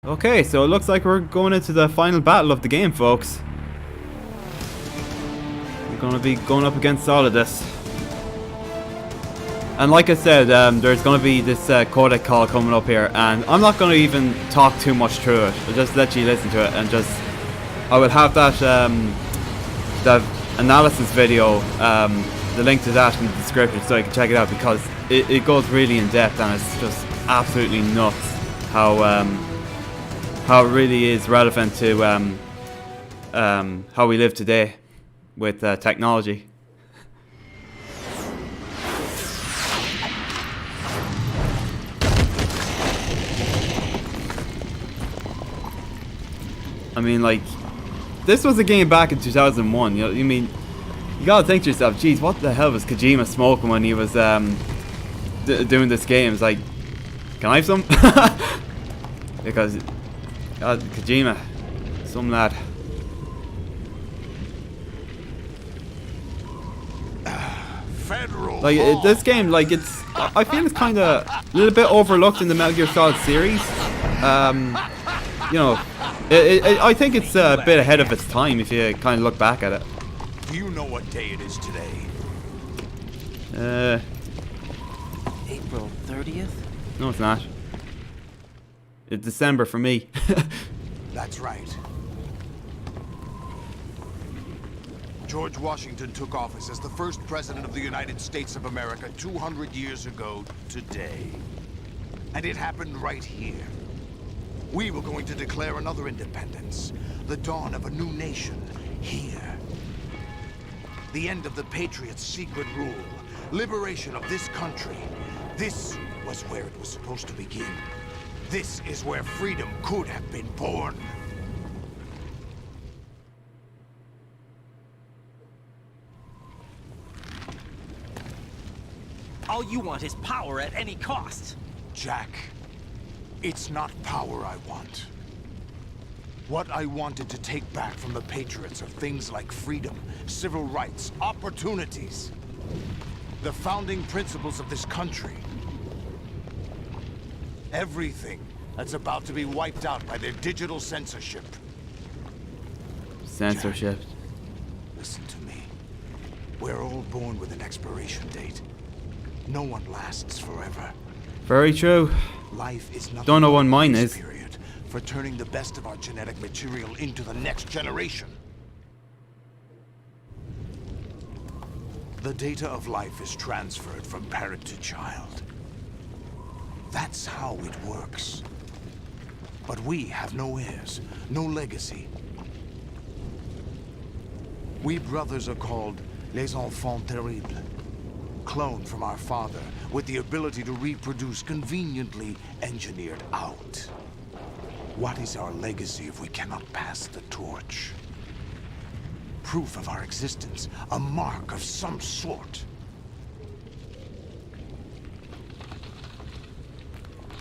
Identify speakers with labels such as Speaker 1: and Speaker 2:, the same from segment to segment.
Speaker 1: Okay, so it looks like we're going into the final battle of the game, folks. We're going to be going up against Solidus. And like I said, there's going to be this codec call coming up here, and I'm not going to even talk too much through it. I'll just let you listen to it, and I will have that analysis video, the link to that in the description so you can check it out, because it goes really in depth, and it's just absolutely nuts how it really is relevant to how we live today with technology. I mean, like, this was a game back in 2001. You know, you gotta think to yourself, geez, what the hell was Kojima smoking when he was doing this game? It's like, can I have some? Because God, Kojima, some lad.
Speaker 2: Federal
Speaker 1: like this game, like I feel it's kind of a little bit overlooked in the Metal Gear Solid series. You know, I think it's a bit ahead of its time if you kind of look back at it.
Speaker 2: Do you know what day it is today?
Speaker 3: April 30th?
Speaker 1: No, it's not. It's December for me.
Speaker 2: That's right. George Washington took office as the first president of the United States of America 200 years ago today. And it happened right here. We were going to declare another independence, the dawn of a new nation, here. The end of the Patriots' secret rule, liberation of this country. This was where it was supposed to begin. This is where freedom could have been born.
Speaker 3: All you want is power at any cost.
Speaker 2: Jack, it's not power I want. What I wanted to take back from the Patriots are things like freedom, civil rights, opportunities. The founding principles of this country. Everything that's about to be wiped out by their digital censorship.
Speaker 1: Censorship.
Speaker 2: Jack, listen to me. We're all born with an expiration date. No one lasts forever.
Speaker 1: Very true.
Speaker 2: Life is nothing
Speaker 1: Don't know what
Speaker 2: but a
Speaker 1: mine
Speaker 2: grace
Speaker 1: is.
Speaker 2: period for turning the best of our genetic material into the next generation. The data of life is transferred from parent to child. That's how it works. But we have no heirs, no legacy. We brothers are called les enfants terribles. Cloned from our father, with the ability to reproduce conveniently engineered out. What is our legacy if we cannot pass the torch? Proof of our existence, a mark of some sort.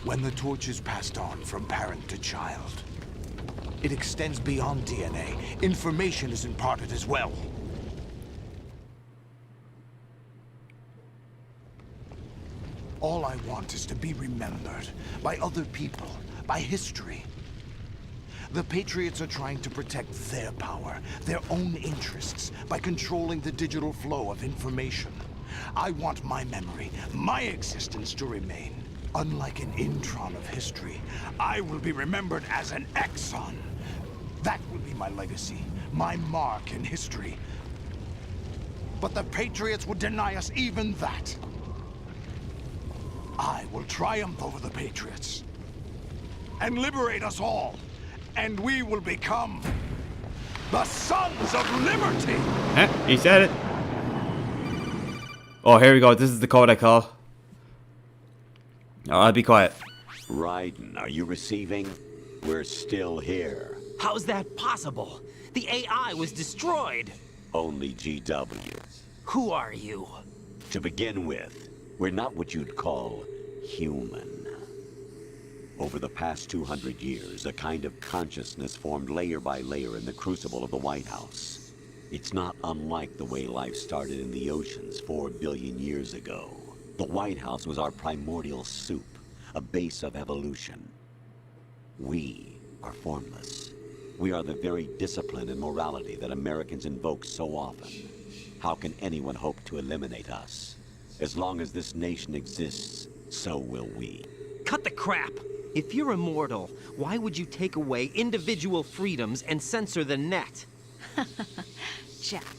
Speaker 2: When the torch is passed on from parent to child, it extends beyond DNA. Information is imparted as well. All I want is to be remembered by other people, by history. The Patriots are trying to protect their power, their own interests, by controlling the digital flow of information. I want my memory, my existence to remain. Unlike an intron of history, I will be remembered as an exon. That will be my legacy, my mark in history. But the Patriots would deny us even that. I will triumph over the Patriots and liberate us all, and we will become the Sons of Liberty!
Speaker 1: He said it. Oh, here we go. This is the codec call. Oh, I'll be quiet.
Speaker 4: Raiden, are you receiving? We're still here.
Speaker 3: How's that possible? The AI was destroyed.
Speaker 4: Only GW.
Speaker 3: Who are you?
Speaker 4: To begin with, we're not what you'd call human. Over the past 200 years, a kind of consciousness formed layer by layer in the crucible of the White House. It's not unlike the way life started in the oceans 4 billion years ago. The White House was our primordial soup, a base of evolution. We are formless. We are the very discipline and morality that Americans invoke so often. How can anyone hope to eliminate us? As long as this nation exists, so will we.
Speaker 3: Cut the crap! If you're immortal, why would you take away individual freedoms and censor the net?
Speaker 5: Jack,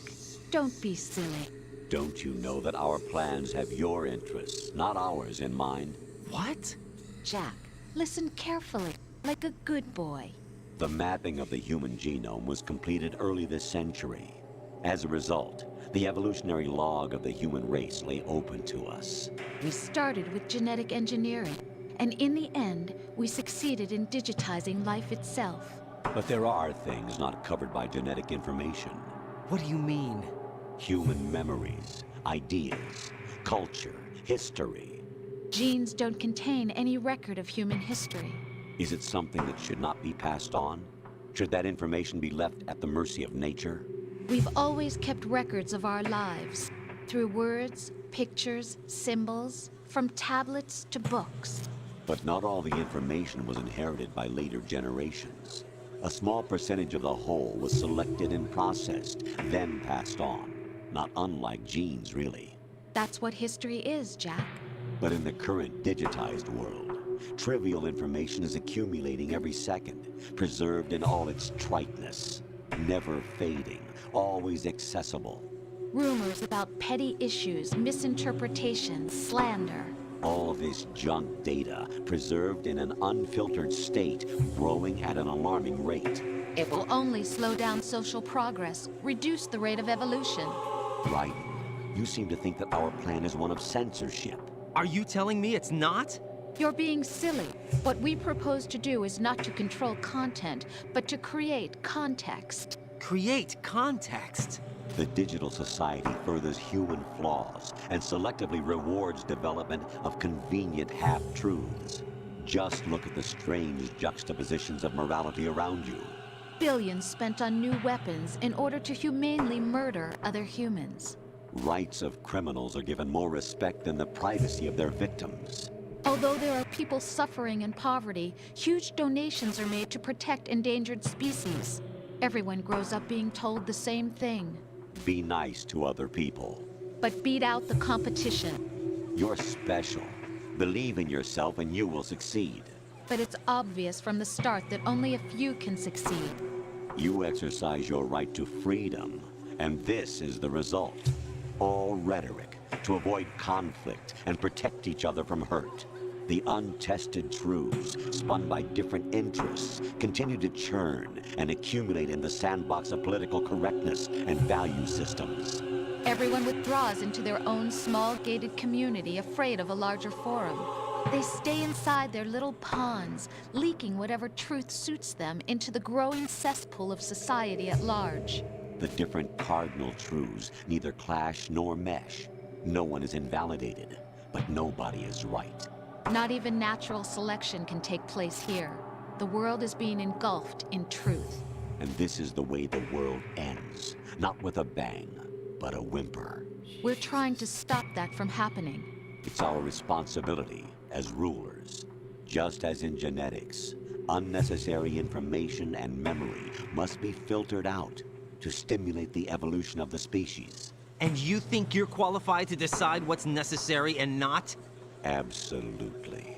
Speaker 5: don't be silly.
Speaker 4: Don't you know that our plans have your interests, not ours, in mind?
Speaker 3: What?
Speaker 5: Jack, listen carefully, like a good boy.
Speaker 4: The mapping of the human genome was completed early this century. As a result, the evolutionary log of the human race lay open to us.
Speaker 5: We started with genetic engineering, and in the end, we succeeded in digitizing life itself.
Speaker 4: But there are things not covered by genetic information.
Speaker 3: What do you mean?
Speaker 4: Human memories, ideas, culture, history.
Speaker 5: Genes don't contain any record of human history.
Speaker 4: Is it something that should not be passed on? Should that information be left at the mercy of nature?
Speaker 5: We've always kept records of our lives, through words, pictures, symbols, from tablets to books.
Speaker 4: But not all the information was inherited by later generations. A small percentage of the whole was selected and processed, then passed on. Not unlike genes, really.
Speaker 5: That's what history is, Jack.
Speaker 4: But in the current digitized world, trivial information is accumulating every second, preserved in all its triteness, never fading, always accessible.
Speaker 5: Rumors about petty issues, misinterpretations, slander.
Speaker 4: All this junk data, preserved in an unfiltered state, growing at an alarming rate.
Speaker 5: It will only slow down social progress, reduce the rate of evolution.
Speaker 4: Right? You seem to think that our plan is one of censorship.
Speaker 3: Are you telling me it's not?
Speaker 5: You're being silly. What we propose to do is not to control content, but to create context.
Speaker 3: Create context.
Speaker 4: The digital society furthers human flaws and selectively rewards development of convenient half-truths. Just look at the strange juxtapositions of morality around you.
Speaker 5: Billions spent on new weapons in order to humanely murder other humans.
Speaker 4: Rights of criminals are given more respect than the privacy of their victims.
Speaker 5: Although there are people suffering in poverty, huge donations are made to protect endangered species. Everyone grows up being told the same thing.
Speaker 4: Be nice to other people.
Speaker 5: But beat out the competition.
Speaker 4: You're special. Believe in yourself and you will succeed.
Speaker 5: But it's obvious from the start that only a few can succeed.
Speaker 4: You exercise your right to freedom, and this is the result. All rhetoric to avoid conflict and protect each other from hurt. The untested truths, spun by different interests, continue to churn and accumulate in the sandbox of political correctness and value systems.
Speaker 5: Everyone withdraws into their own small gated community, afraid of a larger forum. They stay inside their little ponds, leaking whatever truth suits them into the growing cesspool of society at large.
Speaker 4: The different cardinal truths neither clash nor mesh. No one is invalidated, but nobody is right.
Speaker 5: Not even natural selection can take place here. The world is being engulfed in truth.
Speaker 4: And this is the way the world ends. Not with a bang, but a whimper.
Speaker 5: We're trying to stop that from happening.
Speaker 4: It's our responsibility as rulers. Just as in genetics, unnecessary information and memory must be filtered out to stimulate the evolution of the species.
Speaker 3: And you think you're qualified to decide what's necessary and not?
Speaker 4: Absolutely.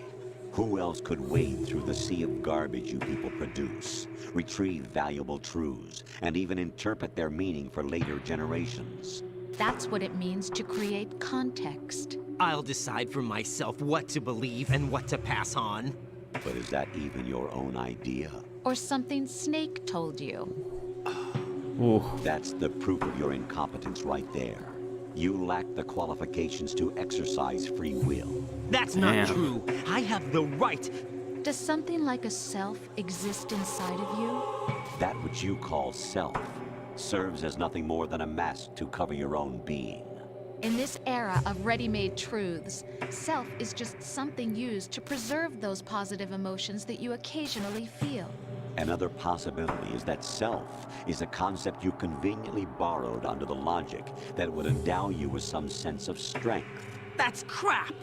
Speaker 4: Who else could wade through the sea of garbage you people produce, retrieve valuable truths, and even interpret their meaning for later generations?
Speaker 5: That's what it means to create context.
Speaker 3: I'll decide for myself what to believe and what to pass on.
Speaker 4: But is that even your own idea?
Speaker 5: Or something Snake told you.
Speaker 1: Ooh.
Speaker 4: That's the proof of your incompetence right there. You lack the qualifications to exercise free will.
Speaker 3: That's not
Speaker 1: Damn.
Speaker 3: true. I have the right.
Speaker 5: Does something like a self exist inside of you?
Speaker 4: That which you call self serves as nothing more than a mask to cover your own being.
Speaker 5: In this era of ready-made truths, self is just something used to preserve those positive emotions that you occasionally feel.
Speaker 4: Another possibility is that self is a concept you conveniently borrowed under the logic that would endow you with some sense of strength.
Speaker 3: That's crap.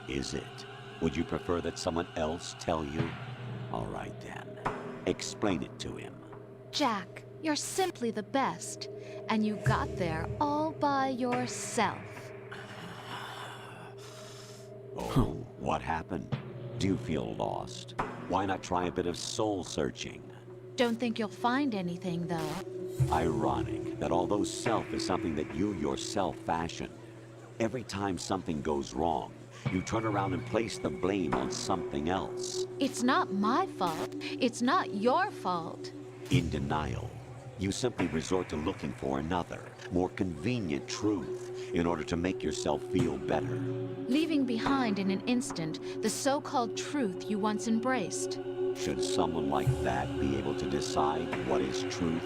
Speaker 4: Is it? Would you prefer that someone else tell you? All right then. Explain it to him.
Speaker 5: Jack, you're simply the best. And you got there all by yourself.
Speaker 4: Oh, what happened? Do you feel lost? Why not try a bit of soul searching?
Speaker 5: Don't think you'll find anything, though.
Speaker 4: Ironic that although self is something that you yourself fashioned, every time something goes wrong, you turn around and place the blame on something else.
Speaker 5: It's not my fault. It's not your fault.
Speaker 4: In denial, you simply resort to looking for another, more convenient truth in order to make yourself feel better.
Speaker 5: Leaving behind in an instant the so-called truth you once embraced.
Speaker 4: Should someone like that be able to decide what is truth?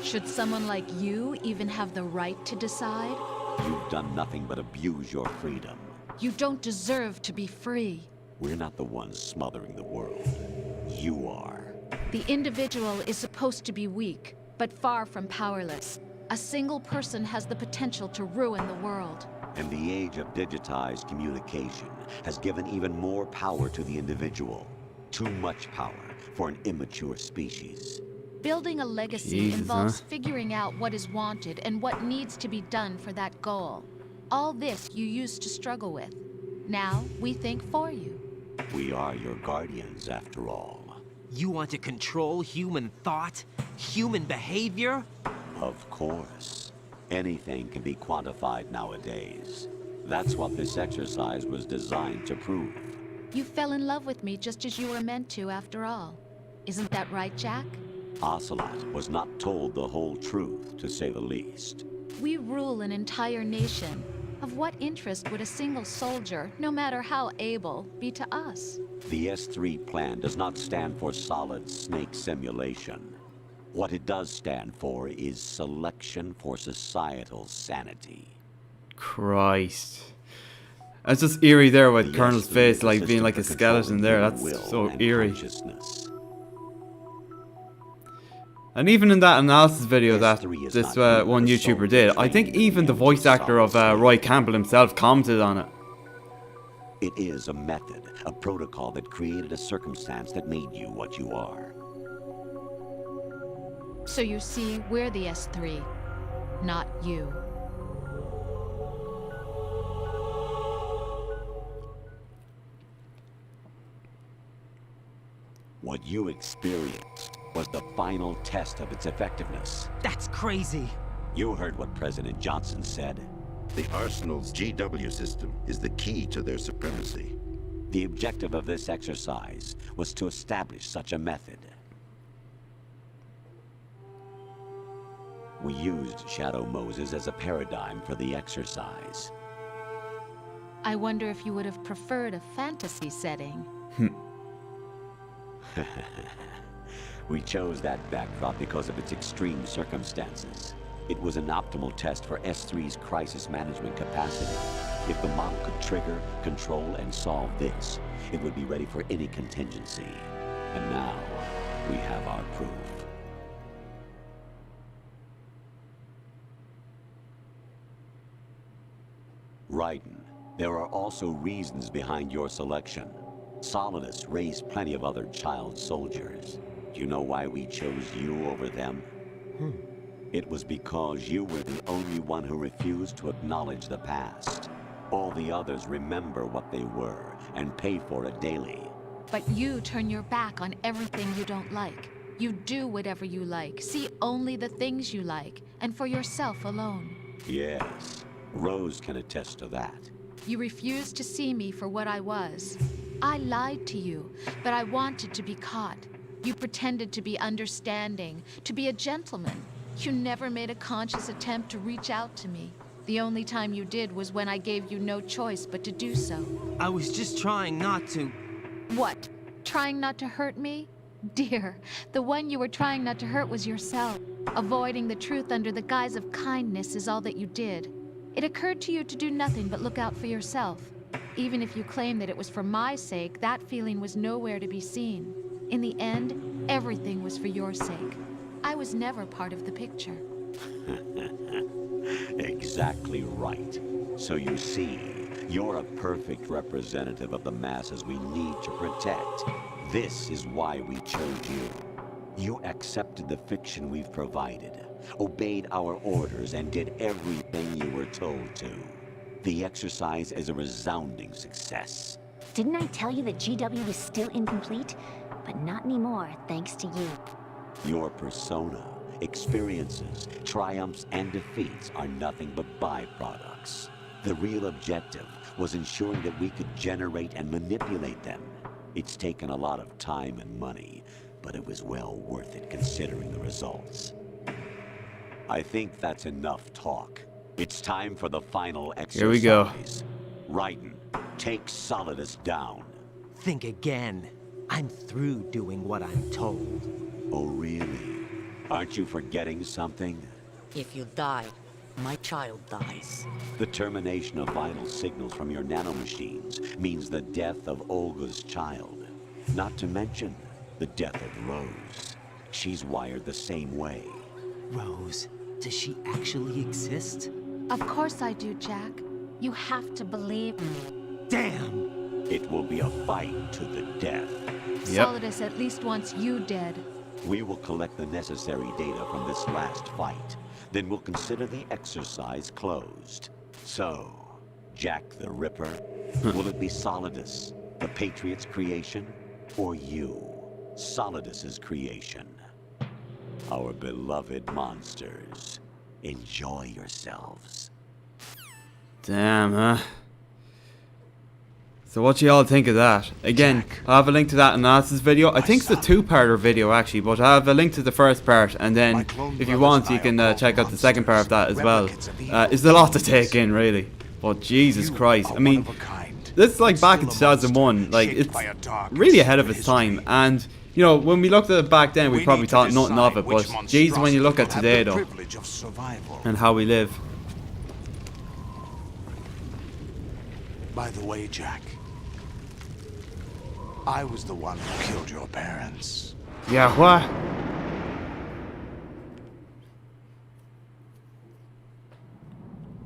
Speaker 5: Should someone like you even have the right to decide?
Speaker 4: You've done nothing but abuse your freedom.
Speaker 5: You don't deserve to be free.
Speaker 4: We're not the ones smothering the world. You are.
Speaker 5: The individual is supposed to be weak, but far from powerless. A single person has the potential to ruin the world.
Speaker 4: And the age of digitized communication has given even more power to the individual. Too much power for an immature species.
Speaker 5: Building a legacy
Speaker 1: Jesus,
Speaker 5: involves figuring out what is wanted and what needs to be done for that goal. All this you used to struggle with. Now, we think for you.
Speaker 4: We are your guardians, after all.
Speaker 3: You want to control human thought? Human behavior?
Speaker 4: Of course. Anything can be quantified nowadays. That's what this exercise was designed to prove.
Speaker 5: You fell in love with me just as you were meant to, after all. Isn't that right, Jack?
Speaker 4: Ocelot was not told the whole truth, to say the least.
Speaker 5: We rule an entire nation. Of what interest would a single soldier, no matter how able, be to us?
Speaker 4: The S3 plan does not stand for solid snake simulation. What it does stand for is selection for societal sanity.
Speaker 1: Christ. It's just eerie there with
Speaker 4: The
Speaker 1: Colonel's
Speaker 4: S3
Speaker 1: face
Speaker 4: is
Speaker 1: like
Speaker 4: a
Speaker 1: being
Speaker 4: system
Speaker 1: like a
Speaker 4: for
Speaker 1: skeleton
Speaker 4: controlling
Speaker 1: there.
Speaker 4: human will
Speaker 1: That's so
Speaker 4: and
Speaker 1: eerie.
Speaker 4: consciousness.
Speaker 1: And even in that analysis video that
Speaker 4: S3 is
Speaker 1: this
Speaker 4: not
Speaker 1: one
Speaker 4: the
Speaker 1: YouTuber
Speaker 4: soul
Speaker 1: did, I think
Speaker 4: training
Speaker 1: even the
Speaker 4: in
Speaker 1: voice actor of
Speaker 4: solid
Speaker 1: Roy
Speaker 4: state.
Speaker 1: Campbell himself commented on it.
Speaker 4: It is a method, a protocol that created a circumstance that made you what you are.
Speaker 5: So you see, we're the S3, not you.
Speaker 4: What you experienced was the final test of its effectiveness.
Speaker 3: That's crazy.
Speaker 4: You heard what President Johnson said.
Speaker 6: The Arsenal's GW system is the key to their supremacy.
Speaker 4: The objective of this exercise was to establish such a method. We used Shadow Moses as a paradigm for the exercise.
Speaker 5: I wonder if you would have preferred a fantasy setting.
Speaker 4: We chose that backdrop because of its extreme circumstances. It was an optimal test for S3's crisis management capacity. If the model could trigger, control, and solve this, it would be ready for any contingency. And now, we have our proof. Raiden, there are also reasons behind your selection. Solidus raised plenty of other child soldiers. Do you know why we chose you over them? It was because you were the only one who refused to acknowledge the past. All the others remember what they were and pay for it daily.
Speaker 5: But you turn your back on everything you don't like. You do whatever you like, see only the things you like, and for yourself alone.
Speaker 4: Yes, Rose can attest to that.
Speaker 5: You refused to see me for what I was. I lied to you, but I wanted to be caught. You pretended to be understanding, to be a gentleman. You never made a conscious attempt to reach out to me. The only time you did was when I gave you no choice but to do so.
Speaker 3: I was just trying not to.
Speaker 5: What? Trying not to hurt me? Dear, the one you were trying not to hurt was yourself. Avoiding the truth under the guise of kindness is all that you did. It occurred to you to do nothing but look out for yourself. Even if you claim that it was for my sake, that feeling was nowhere to be seen. In the end, everything was for your sake. I was never part of the picture.
Speaker 4: Exactly right. So you see, you're a perfect representative of the masses we need to protect. This is why we chose you. You accepted the fiction we've provided, obeyed our orders, and did everything you were told to. The exercise is a resounding success.
Speaker 7: Didn't I tell you that GW was still incomplete? But not anymore, thanks to you.
Speaker 4: Your persona, experiences, triumphs, and defeats are nothing but byproducts. The real objective was ensuring that we could generate and manipulate them. It's taken a lot of time and money, but it was well worth it considering the results. I think that's enough talk. It's time for the final exercise.
Speaker 1: Here we go.
Speaker 4: Raiden, take Solidus down.
Speaker 3: Think again. I'm through doing what I'm told.
Speaker 4: Oh, really? Aren't you forgetting something?
Speaker 8: If you die, my child dies.
Speaker 4: The termination of vital signals from your nanomachines means the death of Olga's child. Not to mention the death of Rose. She's wired the same way.
Speaker 3: Rose, does she actually exist?
Speaker 5: Of course I do, Jack. You have to believe me.
Speaker 3: Damn!
Speaker 4: It will be a fight to the death.
Speaker 1: Yep.
Speaker 5: Solidus at least wants you dead.
Speaker 4: We will collect the necessary data from this last fight. Then we'll consider the exercise closed. So, Jack the Ripper, will it be Solidus, the Patriot's creation, or you, Solidus's creation? Our beloved monsters, enjoy yourselves.
Speaker 1: Damn, huh? So what do you all think of that? Again, I'll have a link to that analysis video. I think it's a two-parter video actually, but I have a link to the first part, and then if you want you can check out the second part of that as well. It's a lot to take in really, but Jesus Christ, I mean, this is like back in 2001, like it's really ahead of its time, and you know, when we looked at it back then we probably thought nothing of it, but geez, when you look at today though, and how we live.
Speaker 2: By the way, Jack, I was the one who killed your parents.
Speaker 1: Yeah, what?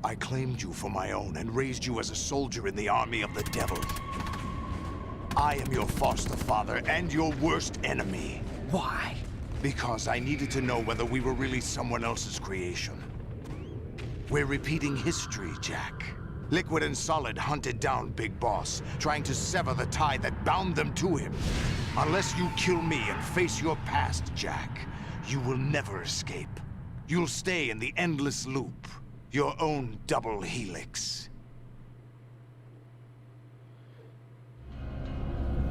Speaker 2: I claimed you for my own and raised you as a soldier in the army of the devil. I am your foster father and your worst enemy.
Speaker 3: Why?
Speaker 2: Because I needed to know whether we were really someone else's creation. We're repeating history, Jack. Liquid and Solid hunted down Big Boss, trying to sever the tie that bound them to him. Unless you kill me and face your past, Jack, you will never escape. You'll stay in the endless loop, your own double helix.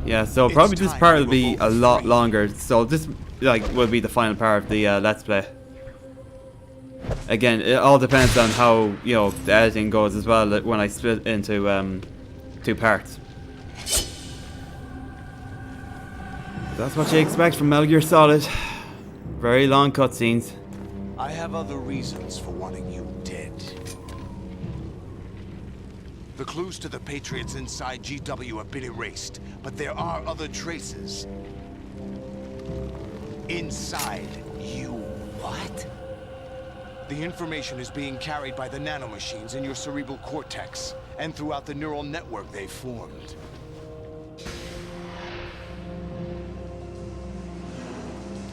Speaker 1: Yeah, so probably this part will be a lot longer, so this like will be the final part of the Let's Play. Again, it all depends on how, you know, the editing goes as well, when I split into two parts. That's what you expect from Metal Gear Solid. Very long cutscenes.
Speaker 2: I have other reasons for wanting you dead. The clues to the Patriots inside GW have been erased, but there are other traces. Inside you.
Speaker 3: What?
Speaker 2: The information is being carried by the nanomachines in your cerebral cortex, and throughout the neural network they formed.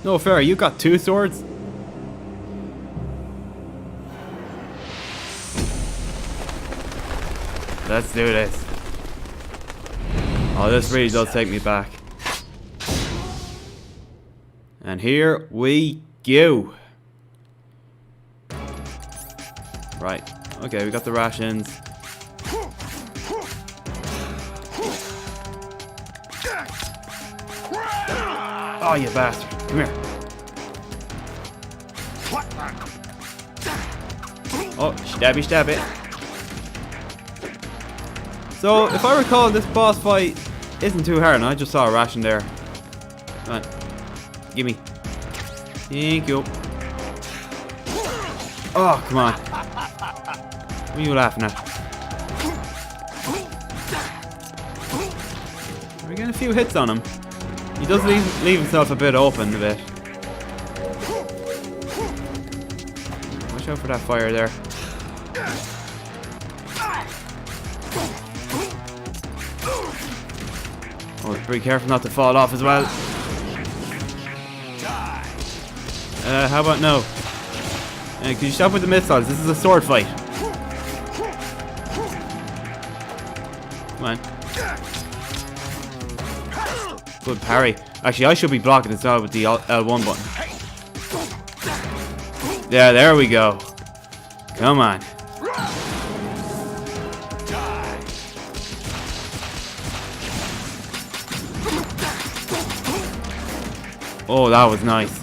Speaker 1: No fair, you got two swords? Let's do this. Oh, this really does take me back. And here we go. Right. Okay, we got the rations. Oh, you bastard. Come here. Oh, stabby, stab it. So, if I recall, this boss fight isn't too hard, and I just saw a ration there. Come on. Gimme. Thank you. Oh, come on. What are you laughing at? We're getting a few hits on him. He does leave himself a bit open a bit. Watch out for that fire there. Oh, be careful not to fall off as well. How about no? Could you stop with the missiles? This is a sword fight. Come on. Good parry. Actually, I should be blocking this out with the L1 button. Yeah, there we go. Come on. Oh, that was nice.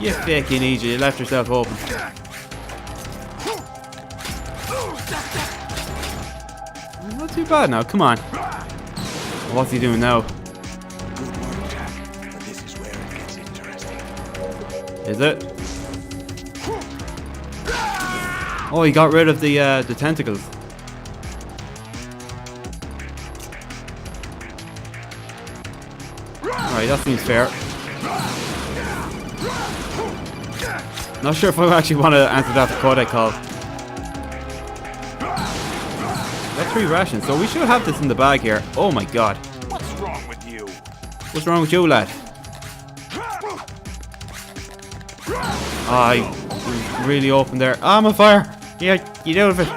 Speaker 1: You fucking idiot, you left yourself open. Not too bad now, come on. What's he doing now?
Speaker 2: Good work, Jack. But this is where it gets interesting.
Speaker 1: Is it? Oh, he got rid of the tentacles. Alright, that seems fair. Not sure if I actually want to answer that Codec call. Got 3 rations, so we should have this in the bag here. Oh my god.
Speaker 2: What's wrong with you?
Speaker 1: What's wrong with you, lad? I was really open there. Oh, I'm on fire. Yeah, get out of it.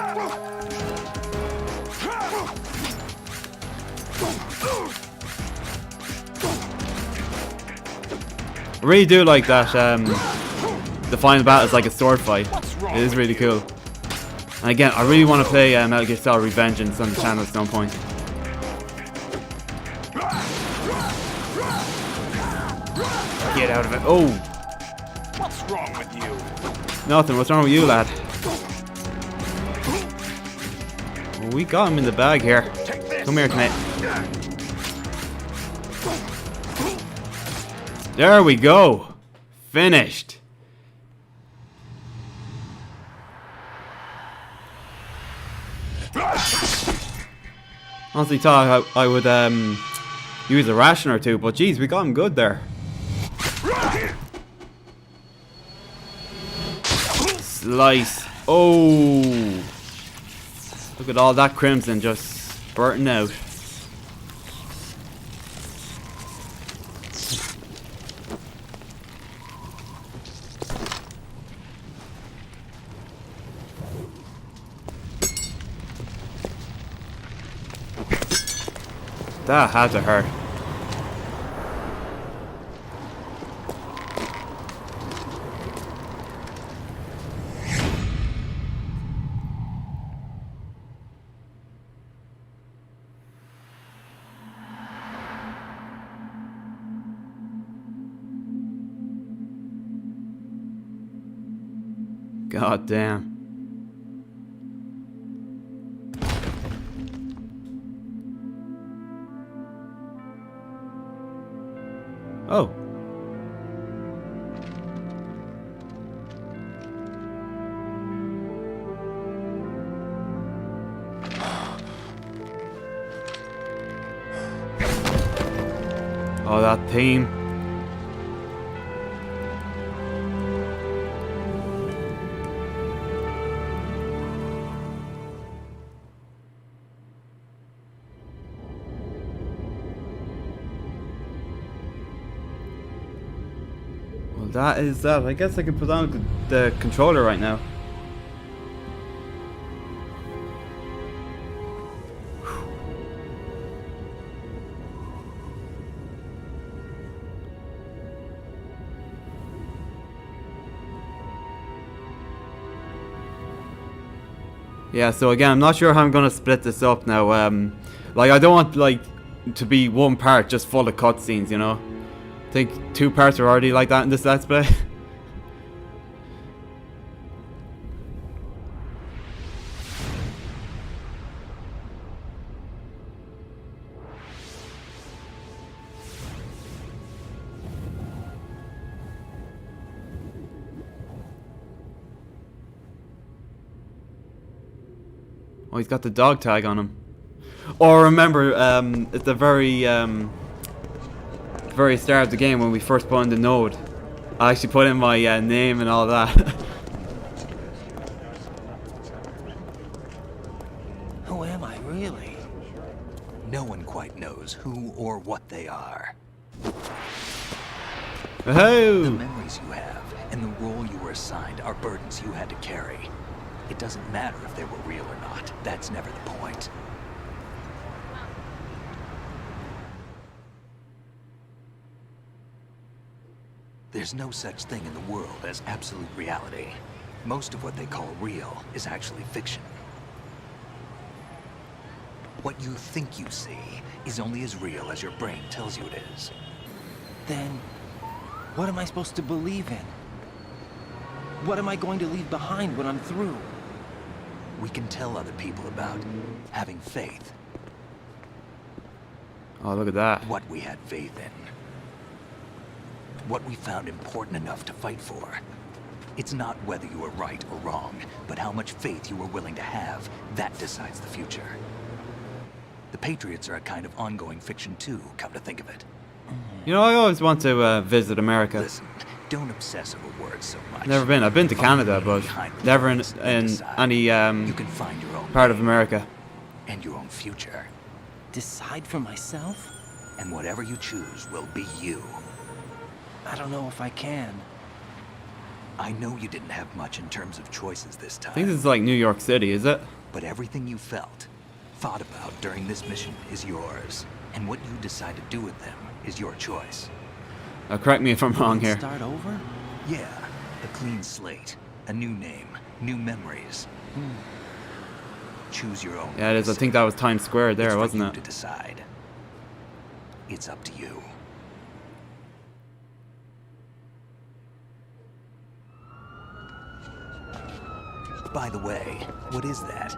Speaker 1: I really do like that. The final battle is like a sword fight. It is really cool. And again, I really want to play Metal Gear Solid Revengeance on the channel at some point. Get out of it. Oh!
Speaker 2: What's wrong with you?
Speaker 1: Nothing. What's wrong with you, lad? Well, we got him in the bag here. Come here, mate. There we go. Finished. Honestly thought I would use a ration or two, but geez, we got him good there. Slice. Oh, look at all that crimson just spurting out. That had to hurt. God damn. Oh. Oh, that theme. That is that. I guess I can put on the controller right now. Yeah, so again, I'm not sure how I'm gonna split this up now. Like, I don't want like to be one part just full of cutscenes, you know. I think 2 parts are already like that in this Let's Play. Oh, he's got the dog tag on him. Or remember, at the very start of the game when we first put in the node, I actually put in my name and all that.
Speaker 3: Who am I, really? Really?
Speaker 2: No one quite knows who or what they are. The
Speaker 1: Oh!
Speaker 2: memories you have and the role you were assigned are burdens you had to carry. It doesn't matter if they were real or not. That's never the point. There's no such thing in the world as absolute reality. Most of what they call real is actually fiction. What you think you see is only as real as your brain tells you it is.
Speaker 3: Then, what am I supposed to believe in? What am I going to leave behind when I'm through?
Speaker 2: We can tell other people about having faith,
Speaker 1: Oh, look at that.
Speaker 2: what we had faith in. What we found important enough to fight for. It's not whether you were right or wrong, but how much faith you were willing to have. That decides the future. The Patriots are a kind of ongoing fiction too, come to think of it.
Speaker 1: You know, I always want to visit America.
Speaker 2: Listen, don't obsess over words so much.
Speaker 1: Never been. I've been to Canada, but
Speaker 2: Behind the
Speaker 1: never in
Speaker 2: lines and decide.
Speaker 1: any
Speaker 2: You can find your own
Speaker 1: part of
Speaker 2: way
Speaker 1: America.
Speaker 2: and your own future.
Speaker 3: Decide for myself?
Speaker 2: And whatever you choose will be you.
Speaker 3: I don't know if I can.
Speaker 2: I know you didn't have much in terms of choices this
Speaker 1: I think
Speaker 2: time,
Speaker 1: this is like New York City, is it?
Speaker 2: but everything you felt, thought about during this mission is yours. And what you decide to do with them is your choice.
Speaker 1: Correct me if I'm wrong here.
Speaker 3: Start over?
Speaker 2: Yeah, a clean slate, a new name, new memories. Choose your own.
Speaker 1: Yeah, it is. I
Speaker 2: pace.
Speaker 1: think that was Times Square
Speaker 2: It's
Speaker 1: there,
Speaker 2: for
Speaker 1: wasn't
Speaker 2: you
Speaker 1: it?
Speaker 2: to decide. It's up to you. By the way, what is that?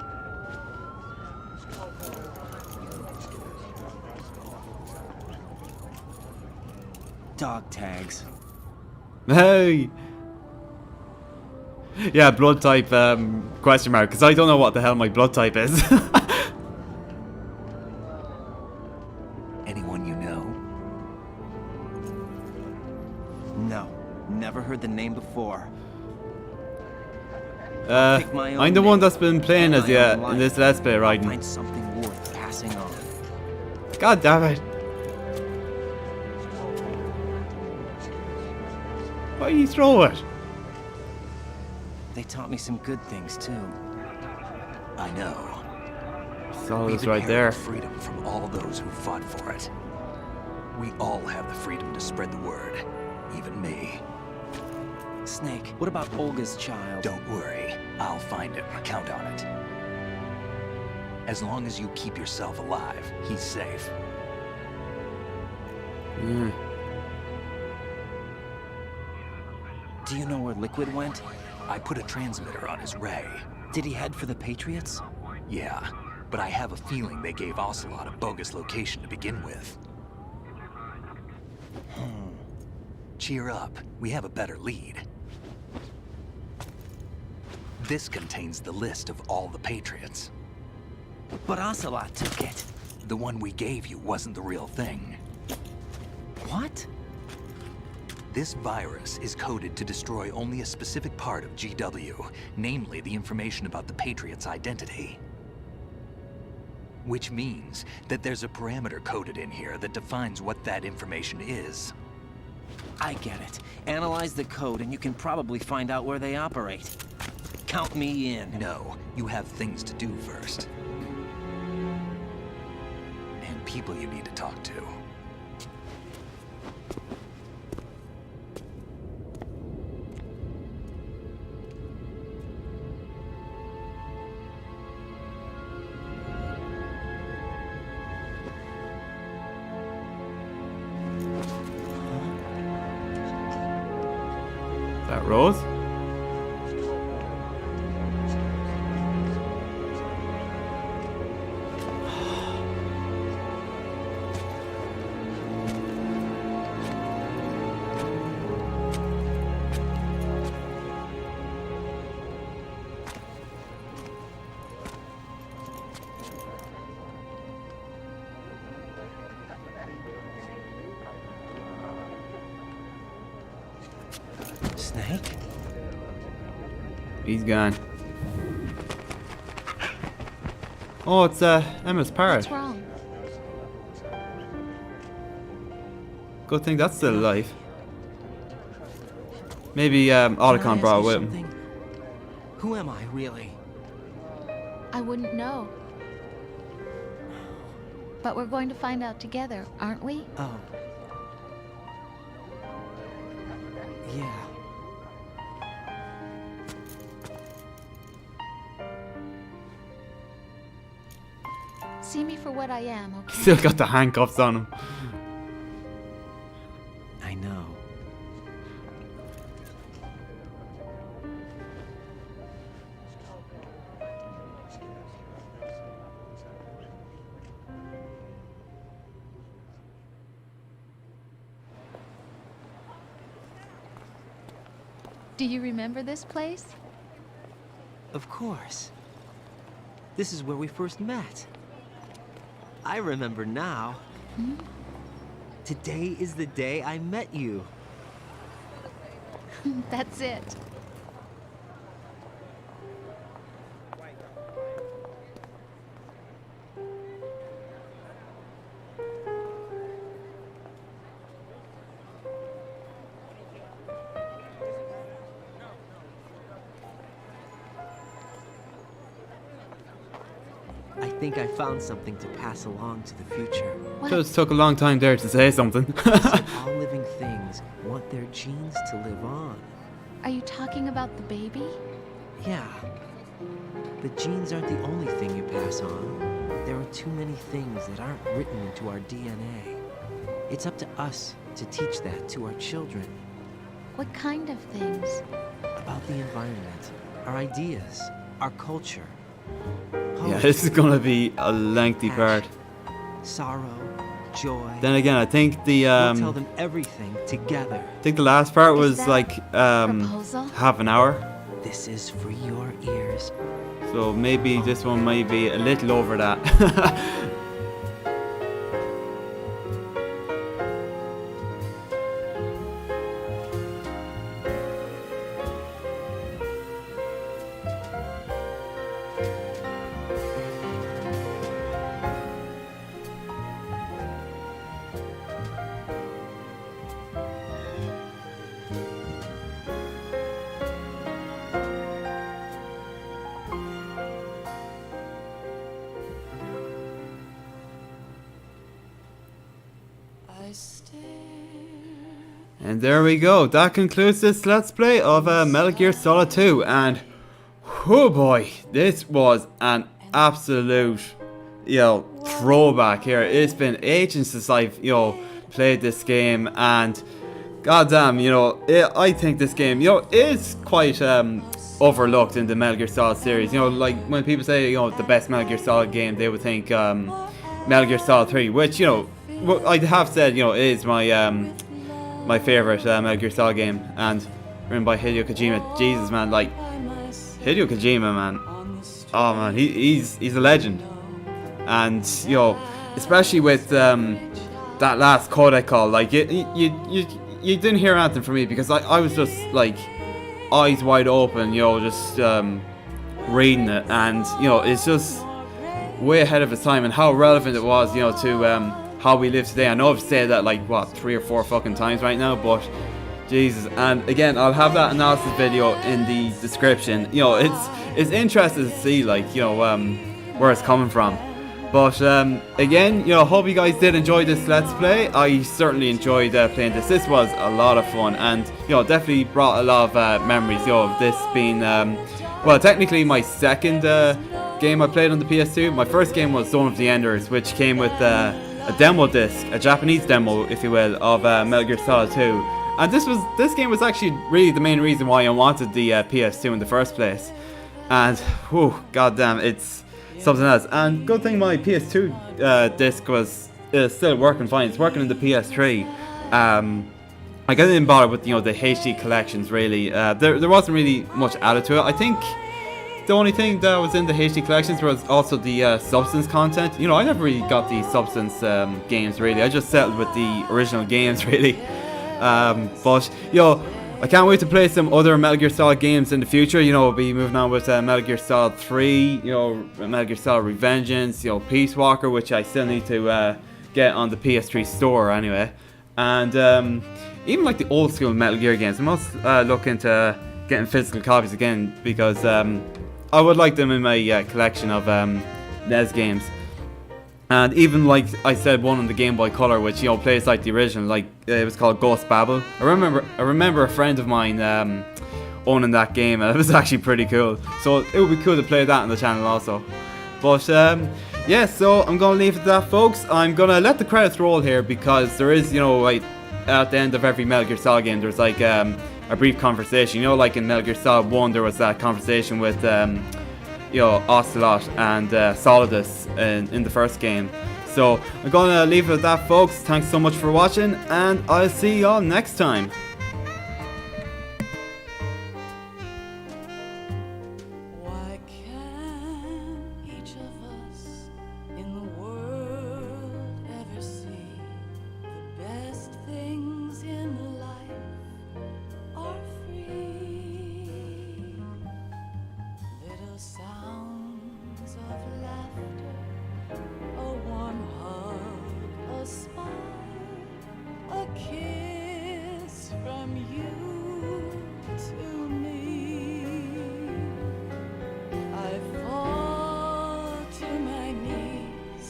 Speaker 3: Dog tags.
Speaker 1: Hey! Yeah, blood type, question mark, because I don't know what the hell my blood type is.
Speaker 2: Anyone you know?
Speaker 3: No, never heard the name before. Pick my own
Speaker 1: I'm the one
Speaker 3: name.
Speaker 1: that's been playing as
Speaker 3: My
Speaker 1: you
Speaker 3: own
Speaker 1: in
Speaker 3: life.
Speaker 1: this Let's Play
Speaker 3: I'll
Speaker 1: riding.
Speaker 3: find something worth passing on.
Speaker 1: God damn it. Why do you throw it?
Speaker 3: They taught me some good things too.
Speaker 2: I know.
Speaker 1: So
Speaker 2: We've
Speaker 1: it's right
Speaker 2: inherited
Speaker 1: there.
Speaker 2: freedom from all those who fought for it. We all have the freedom to spread the word, even me.
Speaker 3: Snake, what about Olga's child?
Speaker 2: Don't worry, I'll find him. Count on it. As long as you keep yourself alive, he's safe.
Speaker 1: Mm.
Speaker 3: Do you know where Liquid went?
Speaker 2: I put a transmitter on his ray.
Speaker 3: Did he head for the Patriots?
Speaker 2: Yeah, but I have a feeling they gave Ocelot a bogus location to begin with. Cheer up, we have a better lead. This contains the list of all the Patriots.
Speaker 3: But Ocelot took it.
Speaker 2: The one we gave you wasn't the real thing.
Speaker 3: What?
Speaker 2: This virus is coded to destroy only a specific part of GW, namely the information about the Patriots' identity. Which means that there's a parameter coded in here that defines what that information is.
Speaker 3: I get it. Analyze the code and you can probably find out where they operate. Count me in.
Speaker 2: No, you have things to do first. And people you need to talk to.
Speaker 1: That Rose?
Speaker 3: Snake?
Speaker 1: He's gone. Oh, it's Emma's parrot.
Speaker 5: What's wrong?
Speaker 1: Good thing that's still alive. Maybe
Speaker 3: Can I
Speaker 1: Otacon
Speaker 3: ask
Speaker 1: brought it
Speaker 3: you
Speaker 1: with him.
Speaker 3: something? Who am I, really?
Speaker 5: I wouldn't know. But we're going to find out together, aren't we?
Speaker 3: Oh. Yeah.
Speaker 5: See me for what I am, okay?
Speaker 1: Still got the handcuffs on him.
Speaker 3: I know.
Speaker 5: Do you remember this place?
Speaker 3: Of course. This is where we first met. I remember now. Today is the day I met you.
Speaker 5: That's it.
Speaker 3: I think I found something to pass along to the future.
Speaker 5: What?
Speaker 1: Just took a long time there to say something.
Speaker 3: So all living things want their genes to live on.
Speaker 5: Are you talking about the baby?
Speaker 3: Yeah. But genes aren't the only thing you pass on. There are too many things that aren't written into our DNA. It's up to us to teach that to our children.
Speaker 5: What kind of things?
Speaker 3: About the environment, our ideas, our culture.
Speaker 1: Yeah, this is gonna be a lengthy part.
Speaker 3: Sorrow, joy.
Speaker 1: Then again, I think the
Speaker 3: We'll tell them everything together.
Speaker 1: I think the last part was
Speaker 5: that
Speaker 1: like
Speaker 5: proposal?
Speaker 1: half an hour.
Speaker 3: This is for your ears.
Speaker 1: So maybe this one might be a little over that. And there we go. That concludes this Let's Play of Metal Gear Solid 2. And, oh boy, this was an absolute, throwback here. It's been ages since I've, played this game. And, goddamn, I think this game, is quite overlooked in the Metal Gear Solid series. Like when people say, the best Metal Gear Solid game, they would think Metal Gear Solid 3, which, I have said, is my favorite Metal Gear Solid game, and written by Hideo Kojima. Jesus, man, like Hideo Kojima, man. Oh man, he's a legend. And especially with that last Codec call, like you didn't hear anything from me because I was just like eyes wide open, just reading it, and it's just way ahead of its time, and how relevant it was, to how we live today. I know I've said that like what 3 or 4 fucking times right now, but Jesus. And again, I'll have that analysis video in the description. It's interesting to see like where it's coming from. But again, hope you guys did enjoy this Let's Play. I certainly enjoyed playing this. This was a lot of fun, and definitely brought a lot of memories. Of this being well, technically my second game I played on the PS2. My first game was Zone of the Enders, which came with a demo disc, a Japanese demo, if you will, of Metal Gear Solid 2. And this game was actually really the main reason why I wanted the PS2 in the first place. And whew, goddamn, it's something else. And good thing my PS2 disc was still working fine. It's working in the PS3. I didn't bother with the HD collections really. There wasn't really much added to it. I think the only thing that was in the HD collections was also the Substance content. I never really got the Substance games really. I just settled with the original games really. But I can't wait to play some other Metal Gear Solid games in the future. You know, we'll be moving on with Metal Gear Solid 3, you know, Metal Gear Solid Revengeance, you know, Peace Walker, which I still need to get on the PS3 store anyway. And even like the old school Metal Gear games, I must look into getting physical copies again, because I would like them in my collection of NES games. And even like I said, one on the Game Boy Color, which, you know, plays like the original, like it was called Ghost Babel. I remember a friend of mine owning that game, and it was actually pretty cool. So it would be cool to play that on the channel also. But yeah, so I'm gonna leave it at that, folks. I'm gonna let the credits roll here, because there is, you know, like at the end of every Metal Gear Solid game, there's like a brief conversation. You know, like in Metal Gear Solid 1, there was that conversation with you know, Ocelot and Solidus in the first game. So I'm gonna leave it at that, folks. Thanks so much for watching, and I'll see y'all next time.
Speaker 9: Why can't each of us in the world ever see the best things in life are free? Little sounds of laughter, a warm hug, a smile, a kiss from you to me. I fall to my knees,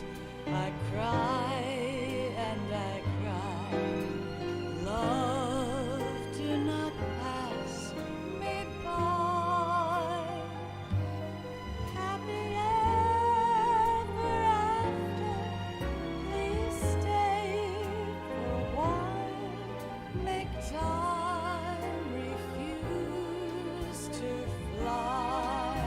Speaker 9: I cry and I cry. Love, do not pass me by. Happy ever after, please stay for a while. Make time, refuse to fly.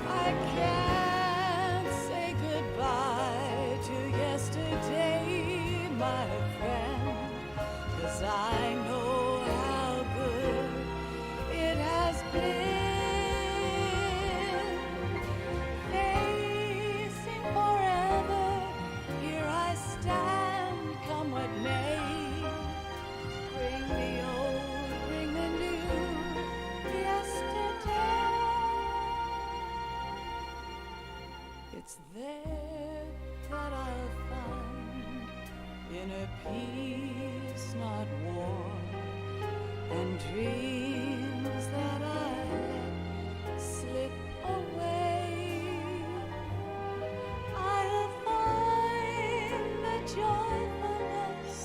Speaker 9: I can't say goodbye to yesterday, my friend, 'cause I know how good it has been. Facing forever, here I stand, come what may. Bring the old, bring the new, yesterday. It's there that I'll find inner peace, not war, and dreams that I let slip away. I'll find the joyfulness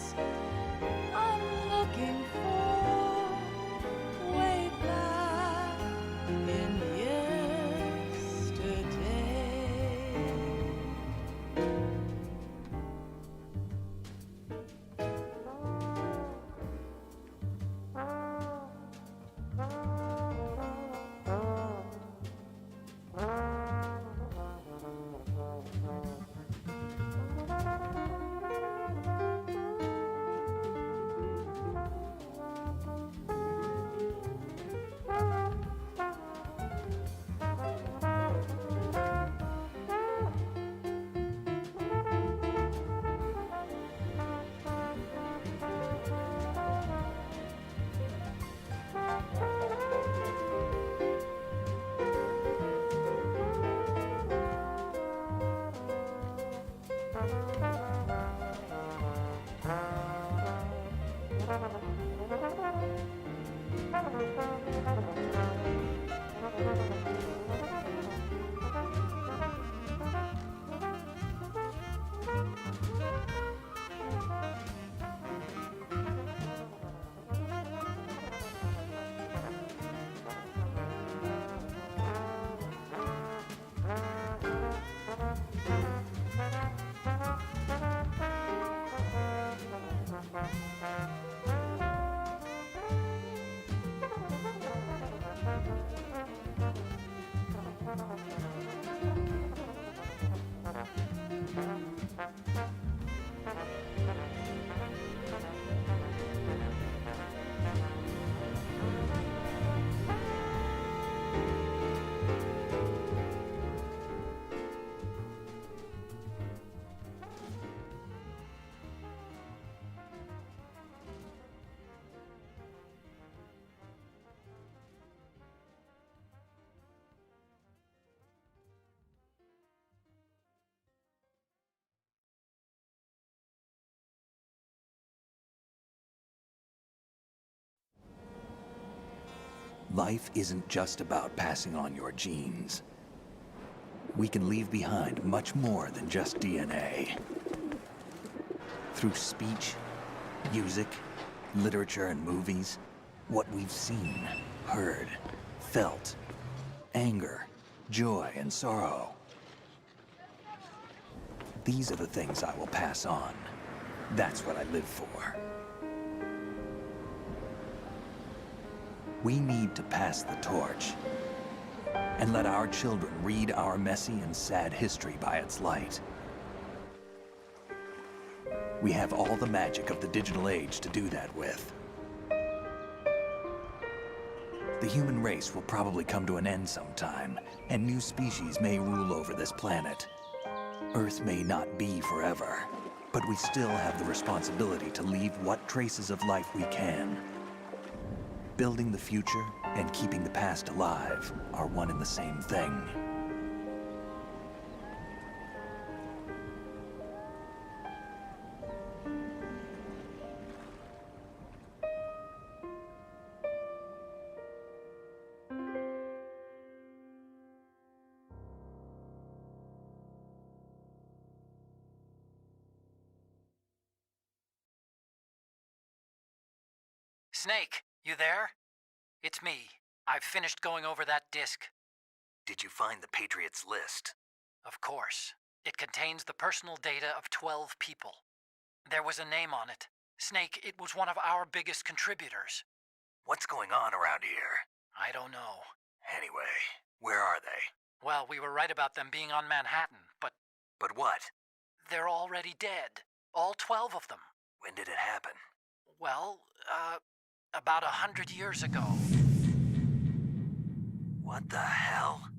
Speaker 9: I'm looking for way back in yesterday.
Speaker 2: Life isn't just about passing on your genes. We can leave behind much more than just DNA. Through speech, music, literature, and movies, what we've seen, heard, felt, anger, joy, and sorrow. These are the things I will pass on. That's what I live for. We need to pass the torch and let our children read our messy and sad history by its light. We have all the magic of the digital age to do that with. The human race will probably come to an end sometime, and new species may rule over this planet. Earth may not be forever, but we still have the responsibility to leave what traces of life we can. Building the future and keeping the past alive are one and the same thing.
Speaker 10: Snake, you there? It's me. I've finished going over that disk.
Speaker 2: Did you find the Patriots list?
Speaker 10: Of course. It contains the personal data of 12 people. There was a name on it. Snake, it was one of our biggest contributors.
Speaker 2: What's going on around here?
Speaker 10: I don't know.
Speaker 2: Anyway, where are they?
Speaker 10: Well, we were right about them being on Manhattan, but
Speaker 2: But what?
Speaker 10: they're already dead. All 12 of them.
Speaker 2: When did it happen?
Speaker 10: Well, about 100 years ago.
Speaker 2: What the hell?